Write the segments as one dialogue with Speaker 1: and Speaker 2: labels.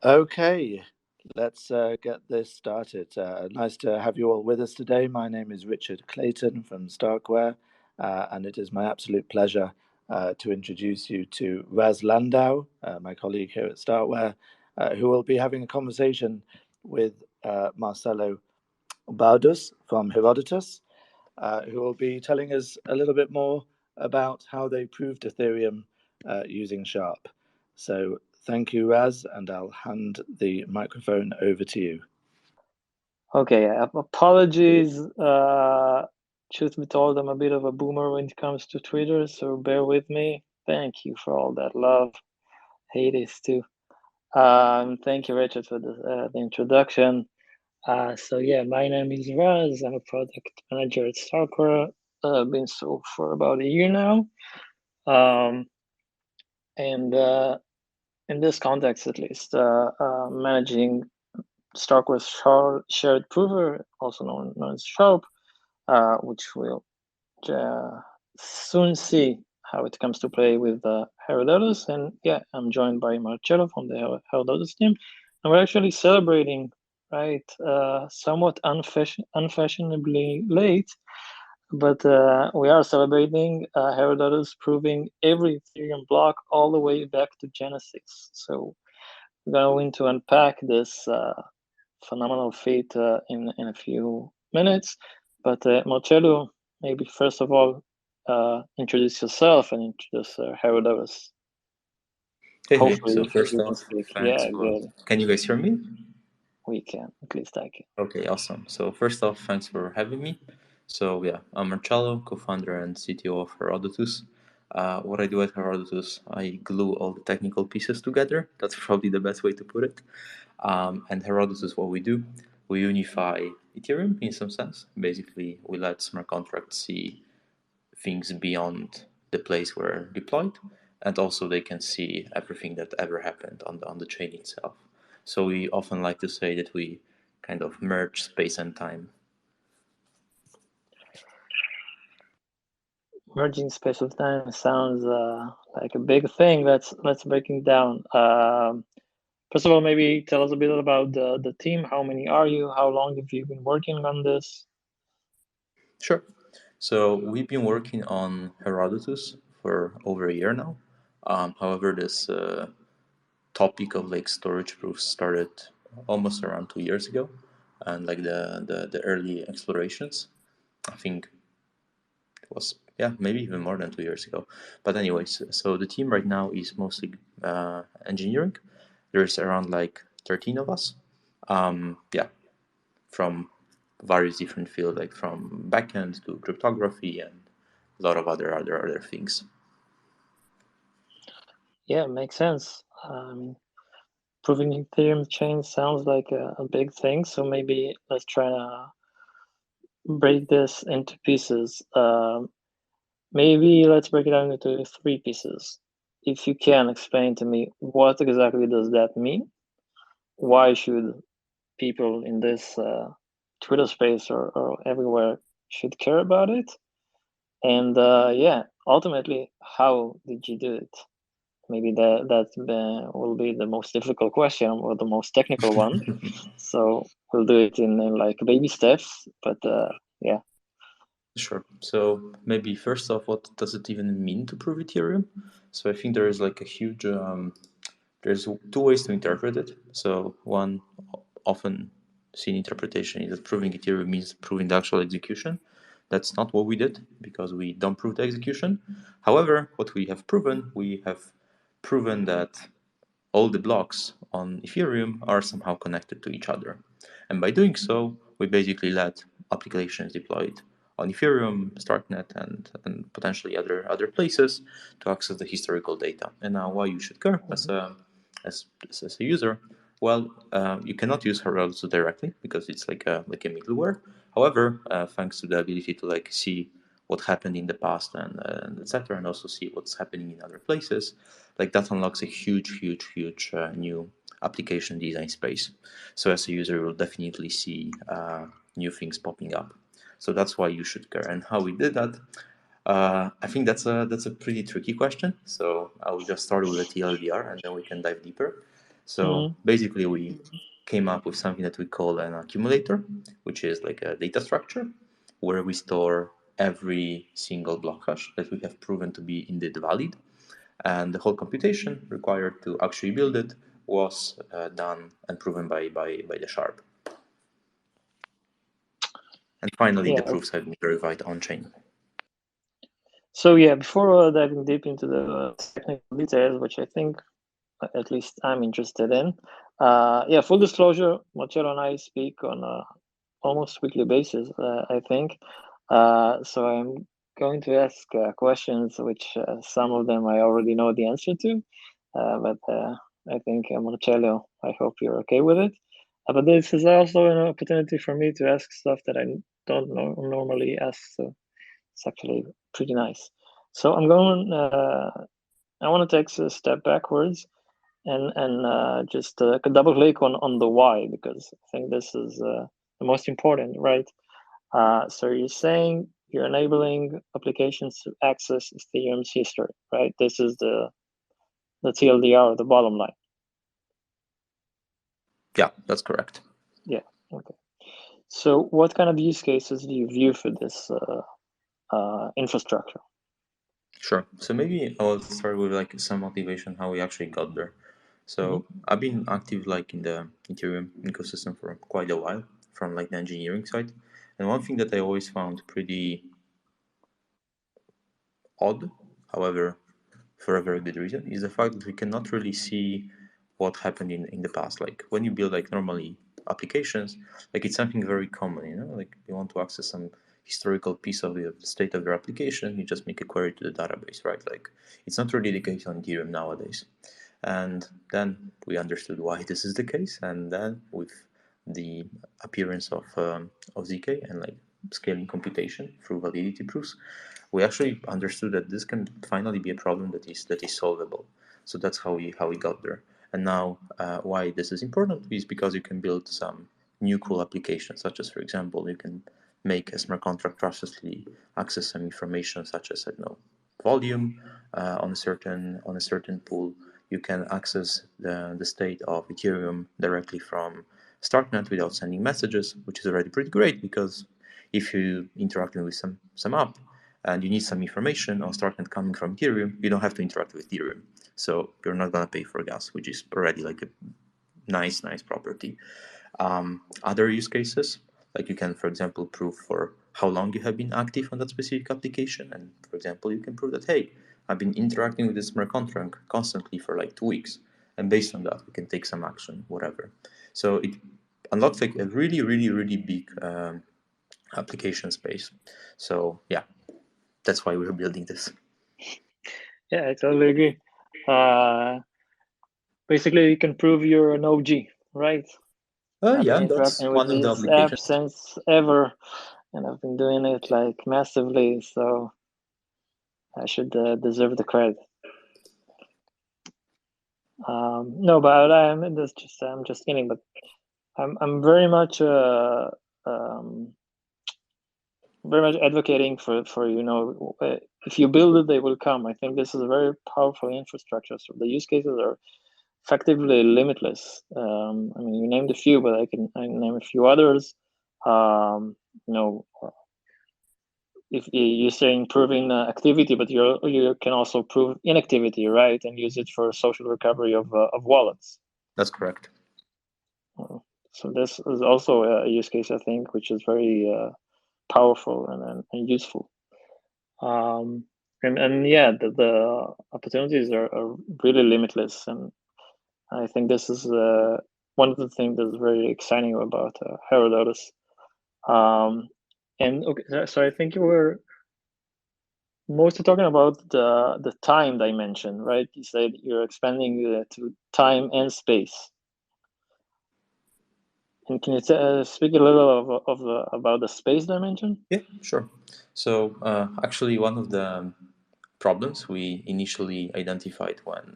Speaker 1: Okay, let's get this started. Nice to have you all with us today. My name is Richard Clayton from StarkWare, and it is my absolute pleasure to introduce you to Raz Landau, my colleague here at StarkWare, who will be having a conversation with Marcello Baldus from Herodotus, who will be telling us a little bit more about how they proved Ethereum using Sharp. So thank you, Raz, and I'll hand the microphone over to you.
Speaker 2: Okay, apologies. Truth be told, I'm a bit of a boomer when it comes to Twitter, so bear with me. Thank you for all that love. Hades too. Thank you, Richard, for the introduction. So yeah, my name is Raz. I'm a product manager at StarkWare. Been so for about a year now. And in this context, at least, managing StarkWare's shared prover, also known as Sharp, which we'll soon see how it comes to play with Herodotus. And yeah, I'm joined by Marcello from the Herodotus team, and we're actually celebrating, right, somewhat unfashionably late, but we are celebrating Herodotus proving every Ethereum block all the way back to Genesis. So we're going to unpack this phenomenal feat in a few minutes. But Marcello, maybe first of all, introduce yourself and introduce Herodotus.
Speaker 3: Hey, so first
Speaker 2: you can
Speaker 3: off,
Speaker 2: speak.
Speaker 3: thanks
Speaker 2: Yeah,
Speaker 3: for...
Speaker 2: good.
Speaker 3: Can you guys hear me?
Speaker 2: We can, at least I can.
Speaker 3: Okay, awesome. So first off, thanks for having me. So yeah, I'm Marcello, co-founder and CTO of Herodotus. What I do at Herodotus, I glue all the technical pieces together. That's probably the best way to put it. And Herodotus, what we do, we unify Ethereum in some sense. Basically, we let smart contracts see things beyond the place where deployed, and also they can see everything that ever happened on the chain itself. So we often like to say that we kind of merge space and time.
Speaker 2: Merging space with time sounds like a big thing. Let's break it down. First of all, maybe tell us a bit about the team. How many are you? How long have you been working on this?
Speaker 3: Sure. So we've been working on Herodotus for over a year now. However, this topic of like storage proofs started almost around 2 years ago, and like the early explorations, I think it was maybe even more than 2 years ago. But anyways, so the team right now is mostly engineering. There's around like 13 of us. From various different fields, like from backend to cryptography and a lot of other things.
Speaker 2: Yeah, makes sense. Proving Ethereum chain sounds like a big thing, so maybe let's try to break this into pieces. Maybe let's break it down into 3 pieces. If you can explain to me what exactly does that mean? Why should people in this Twitter space or everywhere should care about it? And yeah, ultimately, how did you do it? Maybe that will be the most difficult question or the most technical one. So we'll do it in like baby steps. But yeah.
Speaker 3: Sure. So maybe first off, what does it even mean to prove Ethereum? So I think there is like a huge, there's 2 ways to interpret it. So one often seen interpretation is that proving Ethereum means proving the actual execution. That's not what we did, because we don't prove the execution. However, what we have proven that all the blocks on Ethereum are somehow connected to each other. And by doing so, we basically let applications deployed on Ethereum, Starknet, and potentially other places to access the historical data. And now why you should care as a user? Well, you cannot use Herodotus directly because it's like a middleware. However, thanks to the ability to like see what happened in the past and etc., and also see what's happening in other places, like that unlocks a huge new application design space. So as a user, you'll definitely see new things popping up. So that's why you should care. And how we did that, I think that's a pretty tricky question. So I will just start with the TLDR and then we can dive deeper. So basically, we came up with something that we call an accumulator, which is like a data structure where we store every single block hash that we have proven to be indeed valid. And the whole computation required to actually build it was done and proven by the Sharp. And finally, the proofs have been verified on-chain.
Speaker 2: So yeah, before diving deep into the technical details, which I think at least I'm interested in, full disclosure, Marcello and I speak on a almost weekly basis, I think. So I'm going to ask questions which some of them I already know the answer to, but I think Marcello, I hope you're okay with it. But this is also an opportunity for me to ask stuff that I don't normally ask. So it's actually pretty nice. So I'm going. I want to take a step backwards and just double click on the why, because I think this is the most important, right? So you're saying you're enabling applications to access Ethereum's history, right? This is the TLDR, the bottom line.
Speaker 3: Yeah, that's correct.
Speaker 2: Yeah. Okay. So what kind of use cases do you view for this infrastructure?
Speaker 3: Sure. So maybe I'll start with like some motivation how we actually got there. So I've been active like in the Ethereum ecosystem for quite a while, from like the engineering side. And one thing that I always found pretty odd, however, for a very good reason, is the fact that we cannot really see what happened in the past. Like when you build like normally applications, like it's something very common, you know, like you want to access some historical piece of the state of your application, you just make a query to the database, right? Like it's not really the case on Ethereum nowadays. And then we understood why this is the case, and then with the appearance of ZK and like scaling computation through validity proofs, we actually understood that this can finally be a problem that is solvable. So that's how we got there. And now, why this is important is because you can build some new cool applications, such as, for example, you can make a smart contract trustlessly access some information, such as, I don't know, volume on a certain pool. You can access the state of Ethereum directly from Starknet without sending messages, which is already pretty great, because if you interacting with some app and you need some information on Starknet coming from Ethereum, you don't have to interact with Ethereum. So you're not going to pay for gas, which is already like a nice property. Other use cases, like you can, for example, prove for how long you have been active on that specific application. And for example, you can prove that, hey, I've been interacting with this smart contract constantly for like 2 weeks. And based on that, we can take some action, whatever. So it unlocks like a really big application space. So yeah, that's why we're building this.
Speaker 2: Yeah, I totally agree. Basically, you can prove you're an OG, right? I've been interacting with these apps since ever, and I've been doing it like massively, so I should deserve the credit. No, but I'm just kidding. But I'm very much advocating for you know, if you build it, they will come. I think this is a very powerful infrastructure. So the use cases are effectively limitless. I mean, you named a few, but I name a few others. You know, if you're saying proving activity, but you can also prove inactivity, right? And use it for social recovery of wallets.
Speaker 3: That's correct.
Speaker 2: So this is also a use case, I think, which is very powerful and useful. And yeah, the opportunities are really limitless, and I think this is one of the things that's very exciting about Herodotus. And okay, so I think you were mostly talking about the time dimension, right? You said you're expanding to time and space. And can you speak a little about the space dimension?
Speaker 3: Yeah, sure. So actually, one of the problems we initially identified when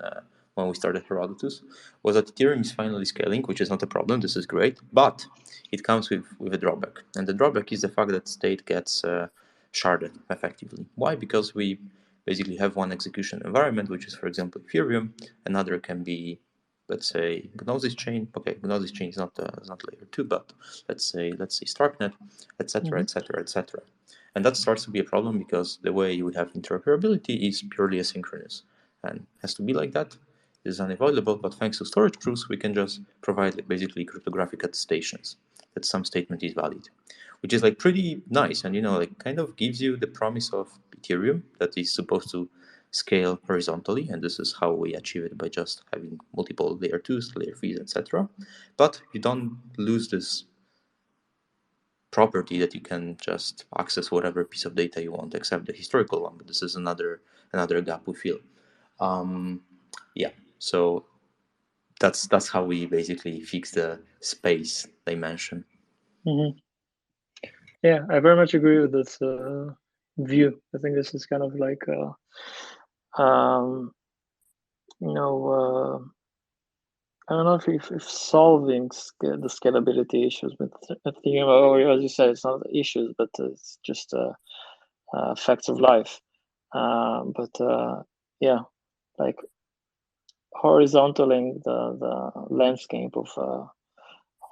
Speaker 3: we started Herodotus was that Ethereum is finally scaling, which is not a problem. This is great, but it comes with a drawback, and the drawback is the fact that state gets sharded effectively. Why? Because we basically have one execution environment, which is, for example, Ethereum. Another can be let's say Gnosis chain. Okay, Gnosis chain is not layer 2, but let's say Starknet, etc., etc., etc. And that starts to be a problem because the way we have interoperability is purely asynchronous and has to be like that. It is unavoidable, but thanks to storage proofs, we can just provide like basically cryptographic attestations that some statement is valid, which is like pretty nice, and like kind of gives you the promise of Ethereum that is supposed to scale horizontally, and this is how we achieve it by just having multiple layer 2s, layer 3s, etc. But you don't lose this property that you can just access whatever piece of data you want except the historical one, but this is another gap we feel. Yeah, so that's how we basically fix the space dimension.
Speaker 2: Yeah, I very much agree with this view. I think this is kind of like I don't know if solving the scalability issues with Ethereum, or as you said, it's not issues, but it's just facts of life. Yeah, like horizontaling the landscape of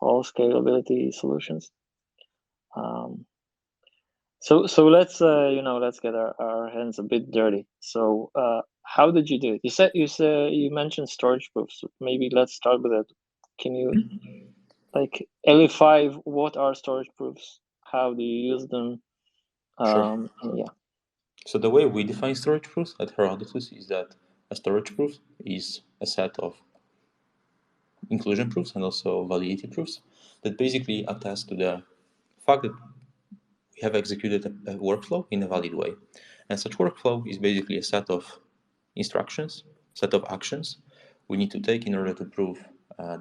Speaker 2: all scalability solutions. So let's let's get our hands a bit dirty. So how did you do it? You mentioned storage proofs. Maybe let's start with that. Can you like LE5? What are storage proofs? How do you use them?
Speaker 3: Sure.
Speaker 2: Yeah.
Speaker 3: So the way we define storage proofs at Herodotus is that a storage proof is a set of inclusion proofs and also validity proofs that basically attest to the fact that we have executed a workflow in a valid way. And such workflow is basically a set of instructions, set of actions we need to take in order to prove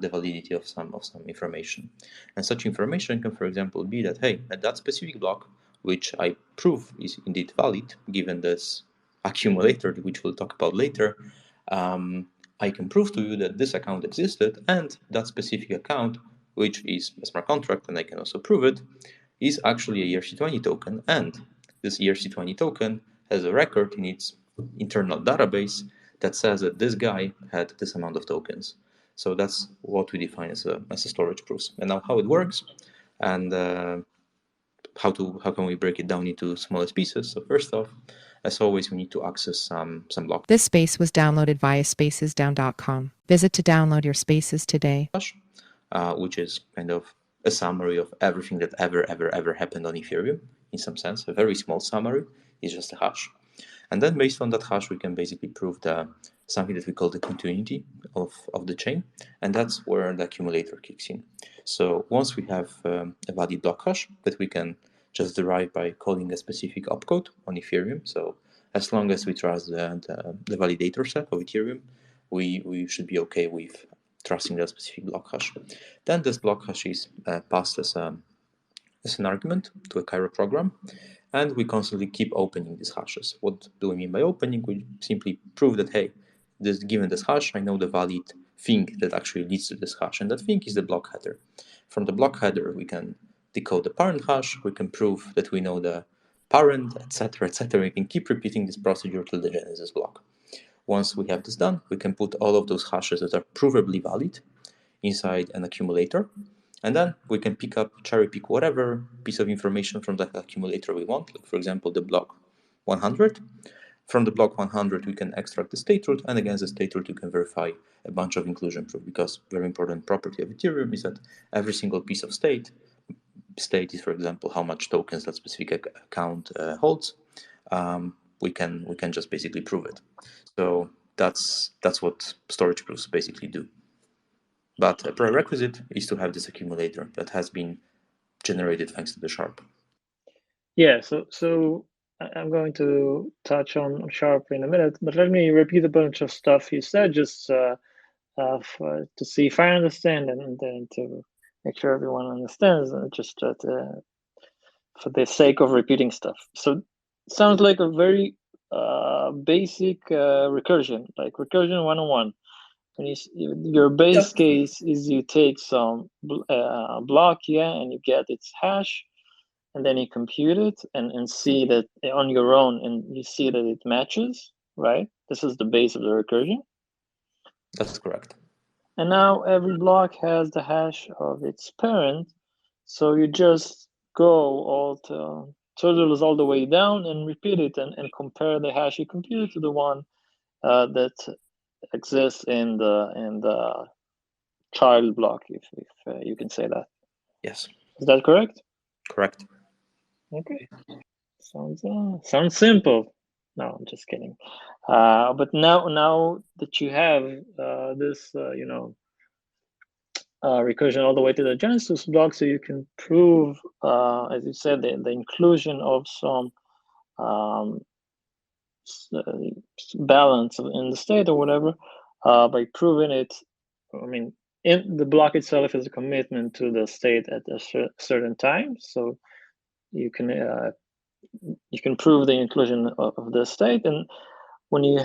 Speaker 3: the validity of some information. And such information can, for example, be that, hey, at that specific block, which I prove is indeed valid, given this accumulator, which we'll talk about later, I can prove to you that this account existed, and that specific account, which is a smart contract, and I can also prove it, is actually a ERC20 token, and this ERC20 token has a record in its internal database that says that this guy had this amount of tokens. So that's what we define as a storage proofs. And now how it works, and how can we break it down into smallest pieces. So first off, as always, we need to access some block.
Speaker 4: This space was downloaded via spacesdown.com. Visit to download your spaces today.
Speaker 3: Which is kind of a summary of everything that ever happened on Ethereum, in some sense. A very small summary is just a hash. And then based on that hash, we can basically prove something that we call the continuity of the chain. And that's where the accumulator kicks in. So once we have a valid block hash that we can just derive by calling a specific opcode on Ethereum. So as long as we trust the validator set of Ethereum, we should be okay with trusting that specific block hash. Then this block hash is passed as an argument to a Cairo program, and we constantly keep opening these hashes. What do we mean by opening? We simply prove that, hey, given this hash, I know the valid thing that actually leads to this hash, and that thing is the block header. From the block header, we can decode the parent hash, we can prove that we know the parent, etc., etc. We can keep repeating this procedure till the genesis block. Once we have this done, we can put all of those hashes that are provably valid inside an accumulator, and then we can cherry pick whatever piece of information from that accumulator we want, like for example the block 100. From the block 100 we can extract the state root, and against the state root you can verify a bunch of inclusion proof, because very important property of Ethereum is that every single piece of state is, for example, how much tokens that specific account holds. We can just basically prove it. So that's what storage proofs basically do. But a prerequisite is to have this accumulator that has been generated thanks to the Sharp.
Speaker 2: Yeah, so I'm going to touch on Sharp in a minute, but let me repeat a bunch of stuff you said just to see if I understand, and then to make sure everyone understands, just for the sake of repeating stuff. So it sounds like a very basic recursion, like recursion 101. When your base case is you take some block, and you get its hash, and then you compute it and see that on your own, and you see that it matches, right? This is the base of the recursion.
Speaker 3: That's correct.
Speaker 2: And now every block has the hash of its parent. So you just go all totals all the way down and repeat it and compare the hash you computed to the one that exists in the child block, if you can say that.
Speaker 3: Yes.
Speaker 2: Is that correct?
Speaker 3: Correct.
Speaker 2: Okay. Sounds simple. No, I'm just kidding. But now that you have this, recursion all the way to the Genesis block, so you can prove, as you said, the inclusion of some um, balance in the state or whatever, by proving it. I mean, in the block itself is a commitment to the state at a certain time, so you can prove the inclusion of the state. And when you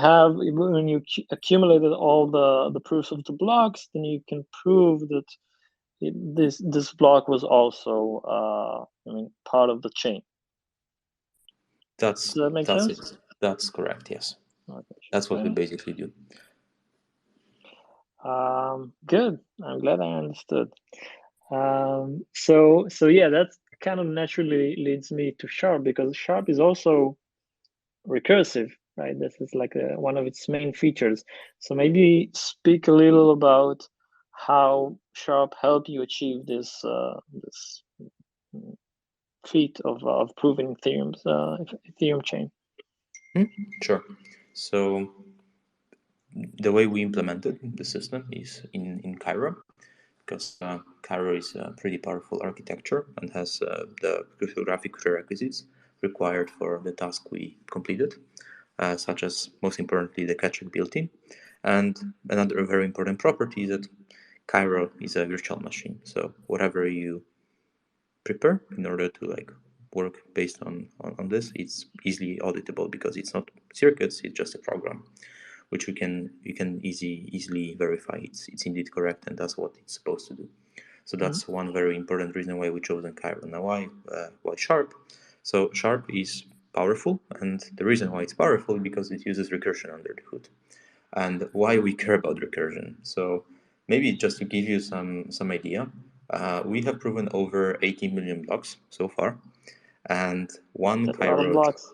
Speaker 2: accumulated all the proofs of the blocks, then you can prove that this block was also part of the chain. Does that make sense?
Speaker 3: It. That's correct. Yes.
Speaker 2: Okay.
Speaker 3: That's what we basically do.
Speaker 2: Good. I'm glad I understood. So yeah, that kind of naturally leads me to Sharp, because Sharp is also recursive, right? This is like one of its main features. So maybe speak a little about how Sharp helped you achieve this feat of proving Ethereum chain.
Speaker 3: Sure. So the way we implemented the system is in Cairo, because Cairo is a pretty powerful architecture and has the cryptographic prerequisites required for the task we completed, such as, most importantly, the catcher built-in. And another very important property is that Cairo is a virtual machine. So whatever you prepare in order to work based on this, it's easily auditable, because it's not circuits, it's just a program, which you can easily verify it's indeed correct and that's what it's supposed to do. So that's one very important reason why we chosen Cairo. Now, why Sharp? So Sharp is powerful, and the reason why it's powerful is because it uses recursion under the hood. And why we care about recursion? So maybe just to give you some idea, we have proven over 80 million blocks so far, and one Cairo
Speaker 2: blocks.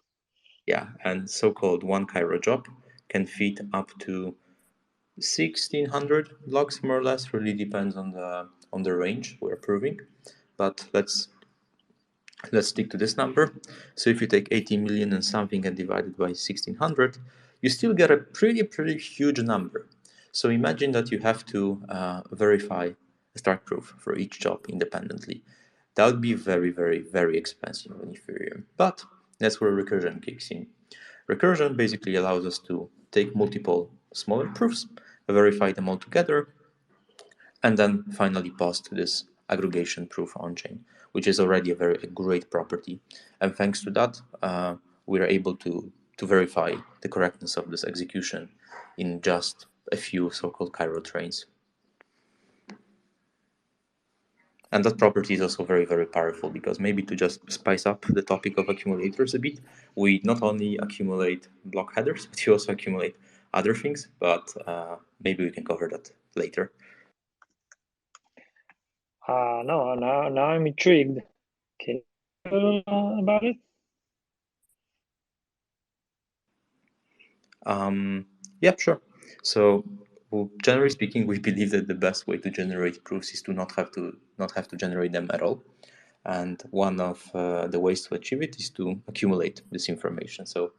Speaker 3: Yeah, and so-called one Cairo job can fit up to 1,600 blocks, more or less. Really depends on the range we're proving, but let's stick to this number. So if you take 80 million and something and divide it by 1,600, you still get a pretty huge number. So imagine that you have to verify a Stark proof for each job independently. That would be very expensive on Ethereum. But that's where recursion kicks in. Recursion basically allows us to take multiple smaller proofs, verify them all together, and then finally post this aggregation proof on-chain, which is already a great property. And thanks to that, we are able to verify the correctness of this execution in just a few so-called Cairo trains. And that property is also very powerful, because maybe to just spice up the topic of accumulators a bit, we not only accumulate block headers, but we also accumulate other things, but maybe we can cover that later.
Speaker 2: No, now I'm intrigued. Can you tell me about it?
Speaker 3: Yeah, sure. So, well, generally speaking, we believe that the best way to generate proofs is to not have to generate them at all. And one of the ways to achieve it is to accumulate this information. So,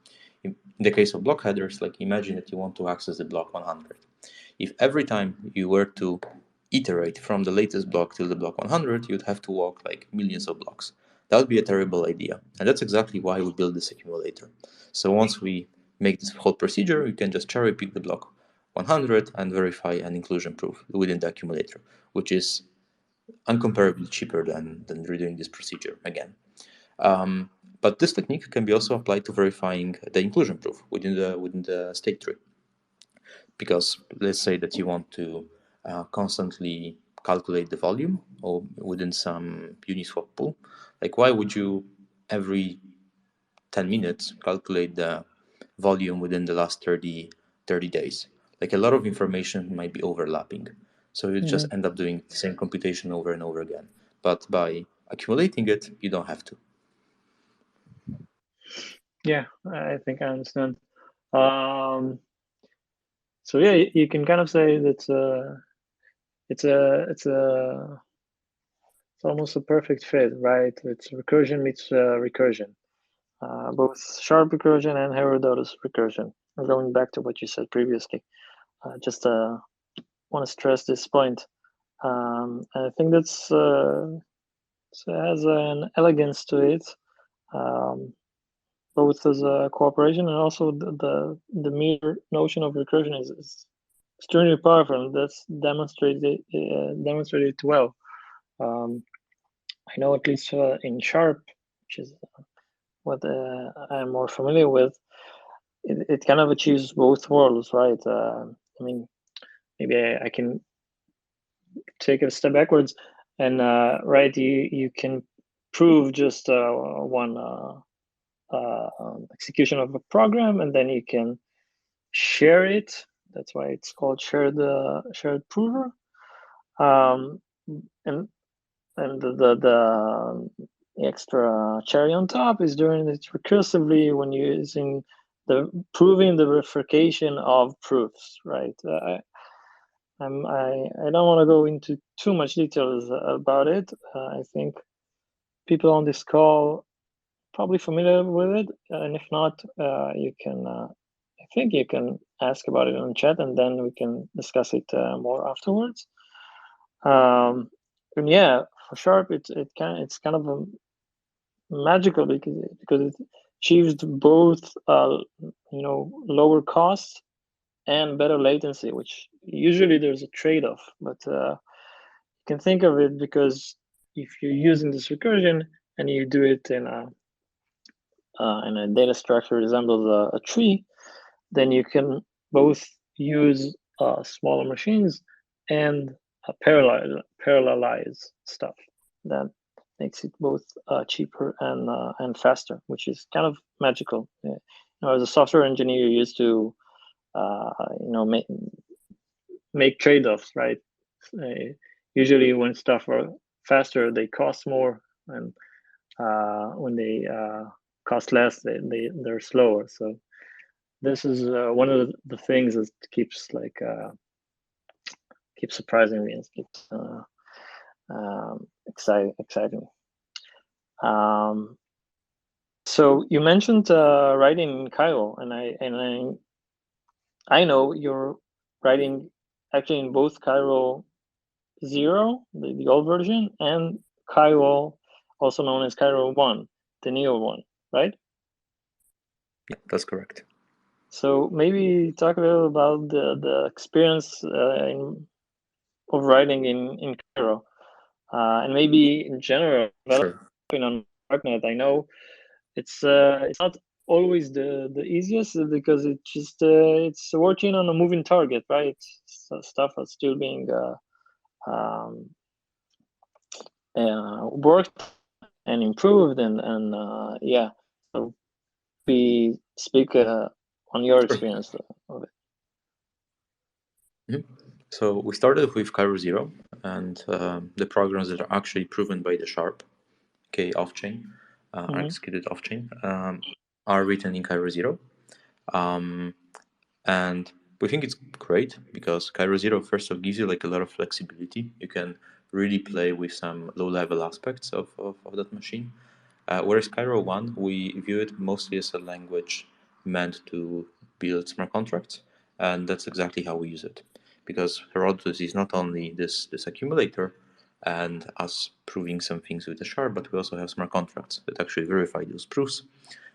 Speaker 3: in the case of block headers, like imagine that you want to access the block 100. If every time you were to iterate from the latest block till the block 100, you'd have to walk like millions of blocks. That would be a terrible idea. And that's exactly why we built this accumulator. So once we make this whole procedure, you can just cherry pick the block 100 and verify an inclusion proof within the accumulator, which is incomparably cheaper than redoing this procedure again. But this technique can be also applied to verifying the inclusion proof within the state tree. Because let's say that you want to constantly calculate the volume or within some Uniswap pool, like why would you every 10 minutes calculate the volume within the last 30 days? Like a lot of information might be overlapping. So you just end up doing the same computation over and over again. But by accumulating it, you don't have to.
Speaker 2: Yeah, I think I understand. So yeah, you can kind of say that it's almost a perfect fit, right? It's recursion meets recursion, both sharp recursion and Herodotus recursion. Going back to what you said previously, just want to stress this point. And I think that's has an elegance to it, both as a cooperation and also the mere notion of recursion is extremely powerful, and that's demonstrated well. I know at least in Sharp, which is what I'm more familiar with, it kind of achieves both worlds, right? I mean, maybe I can take a step backwards, and right, you can prove just one execution of a program, and then you can share it. That's why it's called shared prover. And the extra cherry on top is doing it recursively when you're using the proving the verification of proofs, right? I don't want to go into too much details about it. I think people on this call probably familiar with it, and if not, you can. I think you can ask about it on chat, and then we can discuss it more afterwards. And yeah, for Sharp, it's kind of a magical because it achieves both lower cost and better latency, which usually there's a trade-off, but you can think of it because if you're using this recursion and you do it in a data structure resembles a tree, then you can both use smaller machines and parallelize stuff. That makes it both cheaper and faster, which is kind of magical. As a software engineer, you used to make trade-offs, right? Usually, when stuff are faster, they cost more, and when they cost less, they're slower. So this is one of the things that keeps surprising me and keeps exciting. So you mentioned writing in Cairo, and I know you're writing actually in both Cairo 0, the old version, and Cairo, also known as Cairo 1, the new one, right?
Speaker 3: Yeah, that's correct.
Speaker 2: So maybe talk a little about the experience of writing in Cairo, and maybe in general developing on darknet. I know it's not always the easiest because it's working on a moving target, right? So stuff is still being worked and improved, and yeah. So we speak on your experience of it.
Speaker 3: Mm-hmm. So we started with Cairo 0, and the programs that are actually proven by the Sharp, off-chain, are executed off-chain, are written in Cairo 0. And we think it's great because Cairo 0 first off gives you like a lot of flexibility. You can really play with some low-level aspects of that machine. Whereas Cairo 1, we view it mostly as a language meant to build smart contracts, and that's exactly how we use it. Because Herodotus is not only this accumulator and us proving some things with the Sharp, but we also have smart contracts that actually verify those proofs.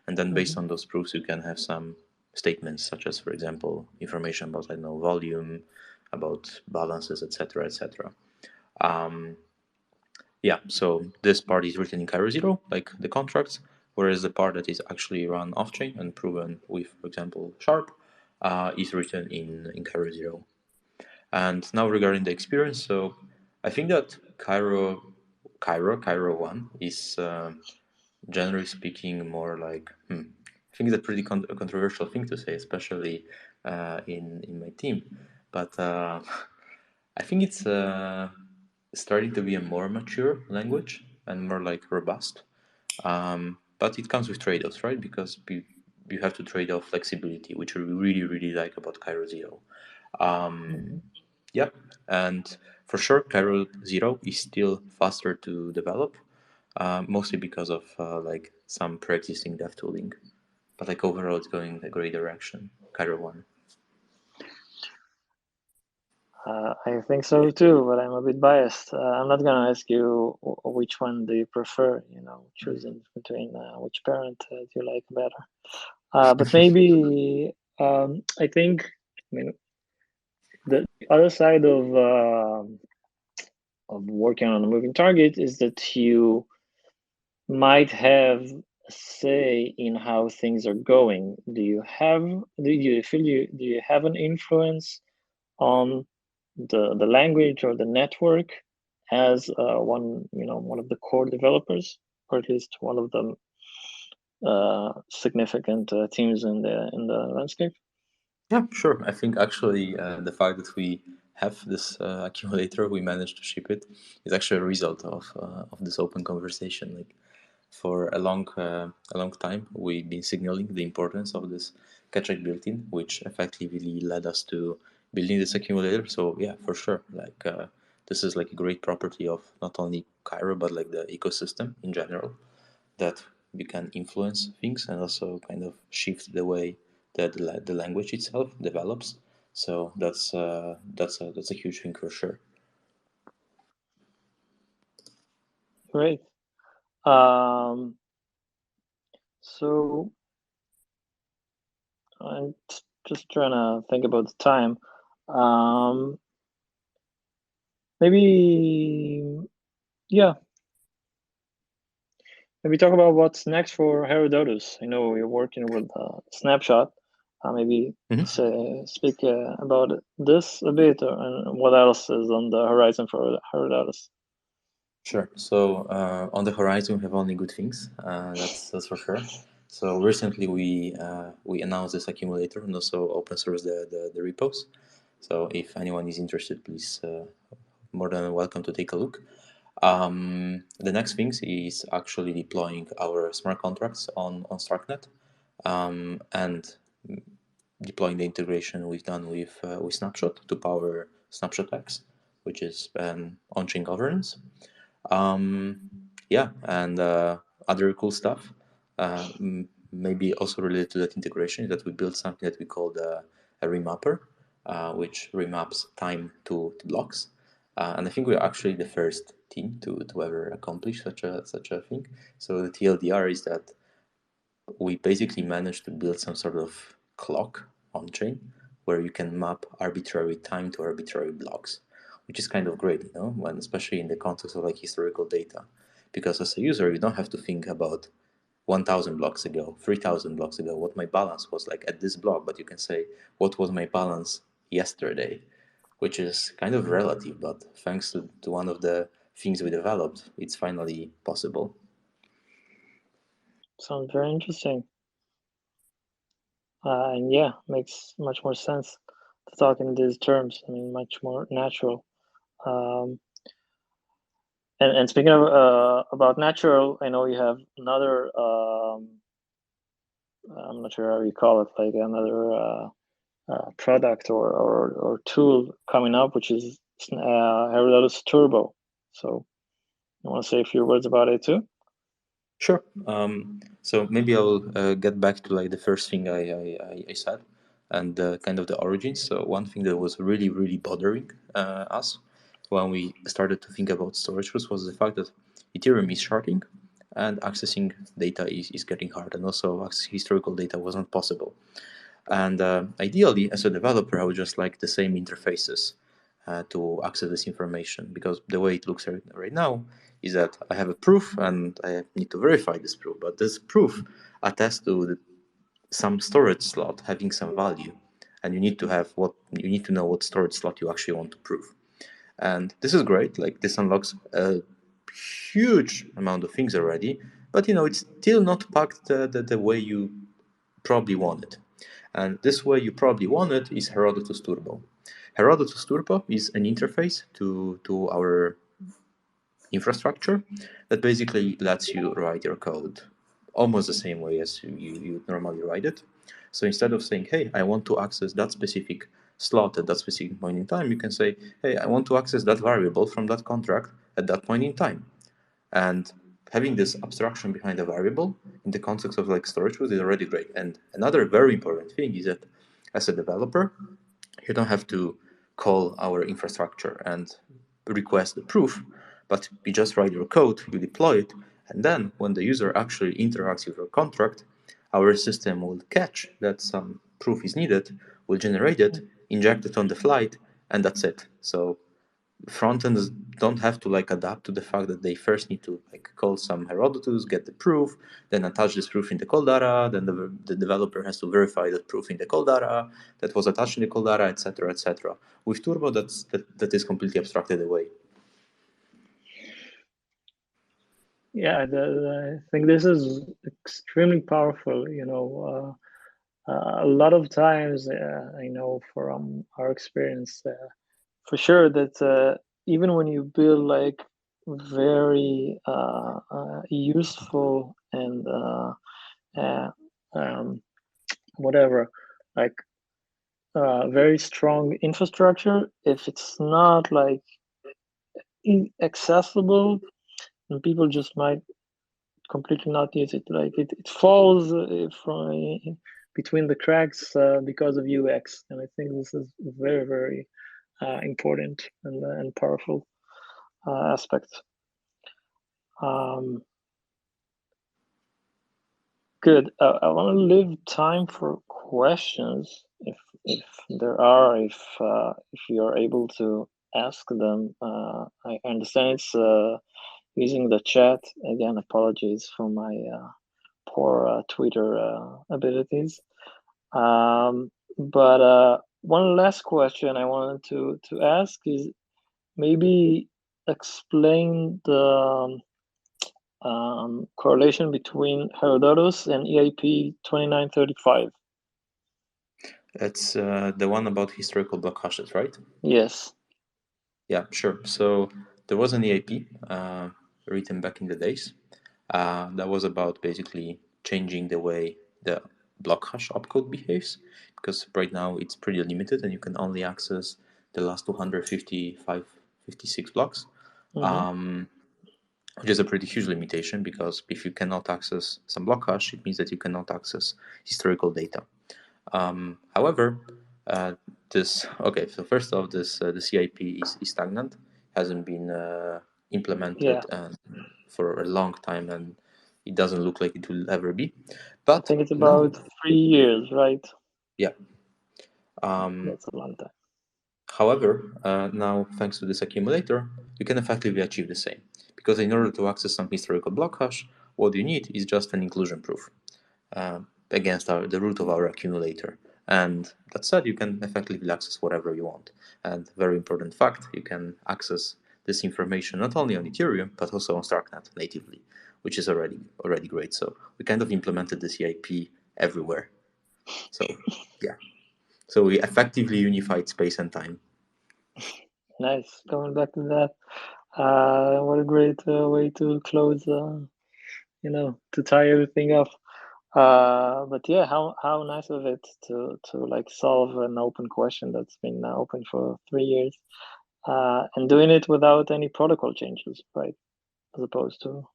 Speaker 3: And then based on those proofs, you can have some statements, such as, for example, information about, I don't know, volume, about balances, etc., etc. Yeah, so this part is written in Cairo 0, like the contracts, whereas the part that is actually run off-chain and proven with, for example, Sharp, is written in Cairo 0. And now regarding the experience, so I think that Cairo 1 is, generally speaking, more like, I think it's a pretty controversial thing to say, especially in my team. But I think it's starting to be a more mature language and more like robust. But it comes with trade-offs, right? Because you have to trade off flexibility, which we really, really like about Cairo Zero. Yeah, and for sure, Cairo Zero is still faster to develop, mostly because of like some pre-existing dev tooling. But like overall, it's going in a great direction. Cairo One.
Speaker 2: I think so too, but I'm a bit biased. I'm not gonna ask you which one do you prefer. Choosing between which parent do you like better. But maybe I think. I mean, the other side of working on a moving target is that you might have a say in how things are going. Do you have an influence on the language or the network as one of the core developers, or at least one of the significant teams in the landscape?
Speaker 3: Yeah, sure. I think actually the fact that we have this accumulator, we managed to ship it, is actually a result of this open conversation. Like for a long time, we've been signaling the importance of this catch-check built-in, which effectively led us to building this accumulator. So yeah, for sure, like this is like a great property of not only Cairo but like the ecosystem in general, that we can influence things and also kind of shift the way that the language itself develops. So that's a huge thing for sure.
Speaker 2: Great. So I'm just trying to think about the time. Maybe, yeah. Maybe talk about what's next for Herodotus. I know you're working with Snapshot. Maybe speak about this a bit, and what else is on the horizon for Herodotus.
Speaker 3: Sure. So on the horizon, we have only good things. That's for sure. So recently we announced this accumulator and also open source the repos. So if anyone is interested, please more than welcome to take a look. The next thing is actually deploying our smart contracts on StarkNet and deploying the integration we've done with Snapshot to power Snapshot X, which is on-chain governance. Yeah, and other cool stuff. Maybe also related to that integration is that we built something that we called a remapper, which remaps time to blocks. And I think we're actually the first team to ever accomplish such a thing. So the TLDR is that we basically managed to build some sort of clock on chain where you can map arbitrary time to arbitrary blocks, which is kind of great, when especially in the context of like historical data, because as a user you don't have to think about 1,000 blocks ago, 3,000 blocks ago, what my balance was like at this block, but you can say what was my balance yesterday, which is kind of relative, but thanks to one of the things we developed, it's finally possible.
Speaker 2: Sounds very interesting. And yeah, makes much more sense to talk in these terms. I mean, much more natural. And speaking of about natural, I know you have another. I'm not sure how you call it, like another product or tool coming up, which is Herodotus Turbo. So, you want to say a few words about it too?
Speaker 3: Sure. So maybe I'll get back to like the first thing I said and kind of the origins. So one thing that was really, really bothering us when we started to think about storage was the fact that Ethereum is sharding and accessing data is getting hard, and also accessing historical data wasn't possible. And ideally, as a developer, I would just like the same interfaces to access this information, because the way it looks right now is that I have a proof and I need to verify this proof, but this proof attests to some storage slot having some value, and you need to know what storage slot you actually want to prove. And this is great, like this unlocks a huge amount of things already, but it's still not packed the way you probably want it. And this way you probably want it is Herodotus Turbo. Herodotus Turbo is an interface to our infrastructure that basically lets you write your code almost the same way as you normally write it. So instead of saying, hey, I want to access that specific slot at that specific point in time, you can say, hey, I want to access that variable from that contract at that point in time. And having this abstraction behind a variable in the context of like storage is already great. And another very important thing is that as a developer, you don't have to call our infrastructure and request the proof, but you just write your code, you deploy it, and then when the user actually interacts with your contract, our system will catch that some proof is needed, will generate it, inject it on the flight, and that's it. So front ends don't have to like adapt to the fact that they first need to like call some Herodotus, get the proof, then attach this proof in the call data, then the developer has to verify that proof in the call data that was attached in the call data, etc., etc. With Turbo, that is completely abstracted away.
Speaker 2: Yeah, I think this is extremely powerful. You know, a lot of times, I know from our experience, for sure that even when you build like very useful and whatever, like very strong infrastructure, if it's not like accessible, and people just might completely not use it. Like it falls from between the cracks because of UX, and I think this is very, very important and powerful aspect. Good. I want to leave time for questions if there are, if you're able to ask them. I understand it's using the chat. Again, apologies for my poor Twitter abilities. But one last question I wanted to ask is maybe explain the correlation between Herodotus and EIP 2935.
Speaker 3: It's the one about historical block hashes, right?
Speaker 2: Yes.
Speaker 3: Yeah, sure. So there was an EIP written back in the days that was about basically changing the way the block hash opcode behaves, because right now it's pretty limited and you can only access the last 255, 56 blocks, which is a pretty huge limitation, because if you cannot access some block hash, it means that you cannot access historical data. However, so first off, the CIP is stagnant, hasn't been implemented for a long time, and it doesn't look like it will ever be. But
Speaker 2: I think it's about 3 years, right?
Speaker 3: Yeah.
Speaker 2: That's a long time.
Speaker 3: However, now thanks to this accumulator, you can effectively achieve the same, because in order to access some historical block hash, what you need is just an inclusion proof against the root of our accumulator. And that said, you can effectively access whatever you want. And very important fact, you can access this information not only on Ethereum, but also on StarkNet natively, which is already great. So we kind of implemented the CIP everywhere. So yeah. So we effectively unified space and time.
Speaker 2: Nice. Going back to that, what a great way to close, to tie everything up. But yeah, how nice of it to like solve an open question that's been open for 3 years, and doing it without any protocol changes, right? As opposed to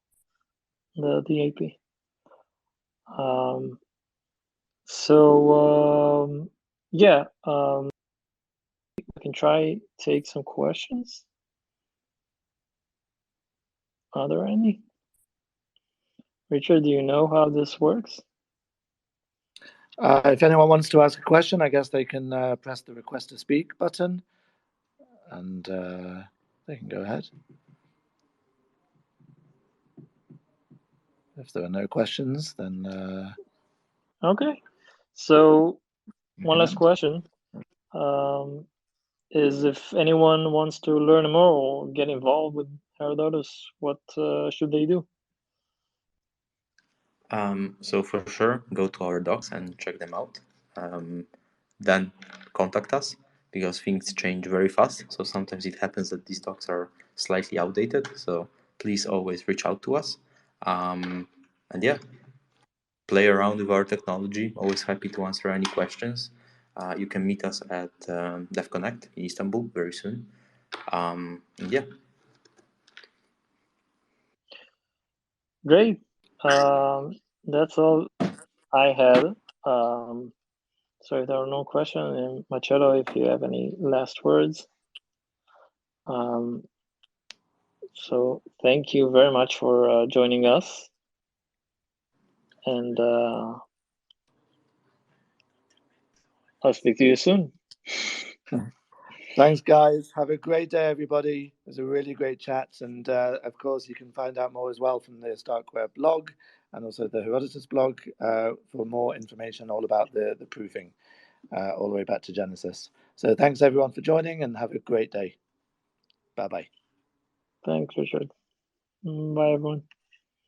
Speaker 2: the DAP. We can try take some questions. Are there any? Richard, do you know how this works?
Speaker 1: If anyone wants to ask a question, I guess they can press the request to speak button, and they can go ahead. If there are no questions, then
Speaker 2: okay. So one last question is, if anyone wants to learn more or get involved with Herodotus, what should they do?
Speaker 3: So for sure, go to our docs and check them out. Then contact us, because things change very fast. So sometimes it happens that these docs are slightly outdated. So please always reach out to us. And yeah, play around with our technology. Always happy to answer any questions. You can meet us at DevConnect in Istanbul very soon. And yeah.
Speaker 2: Great. That's all I had. So if there are no questions, and Marcello, if you have any last words. So thank you very much for joining us. And I'll speak to you soon.
Speaker 1: Thanks, guys. Have a great day, everybody. It was a really great chat. And of course, you can find out more as well from the StarkWare blog and also the Herodotus blog for more information all about the proofing all the way back to Genesis. So thanks, everyone, for joining, and have a great day. Bye-bye.
Speaker 2: Thanks, Richard. Bye, everyone.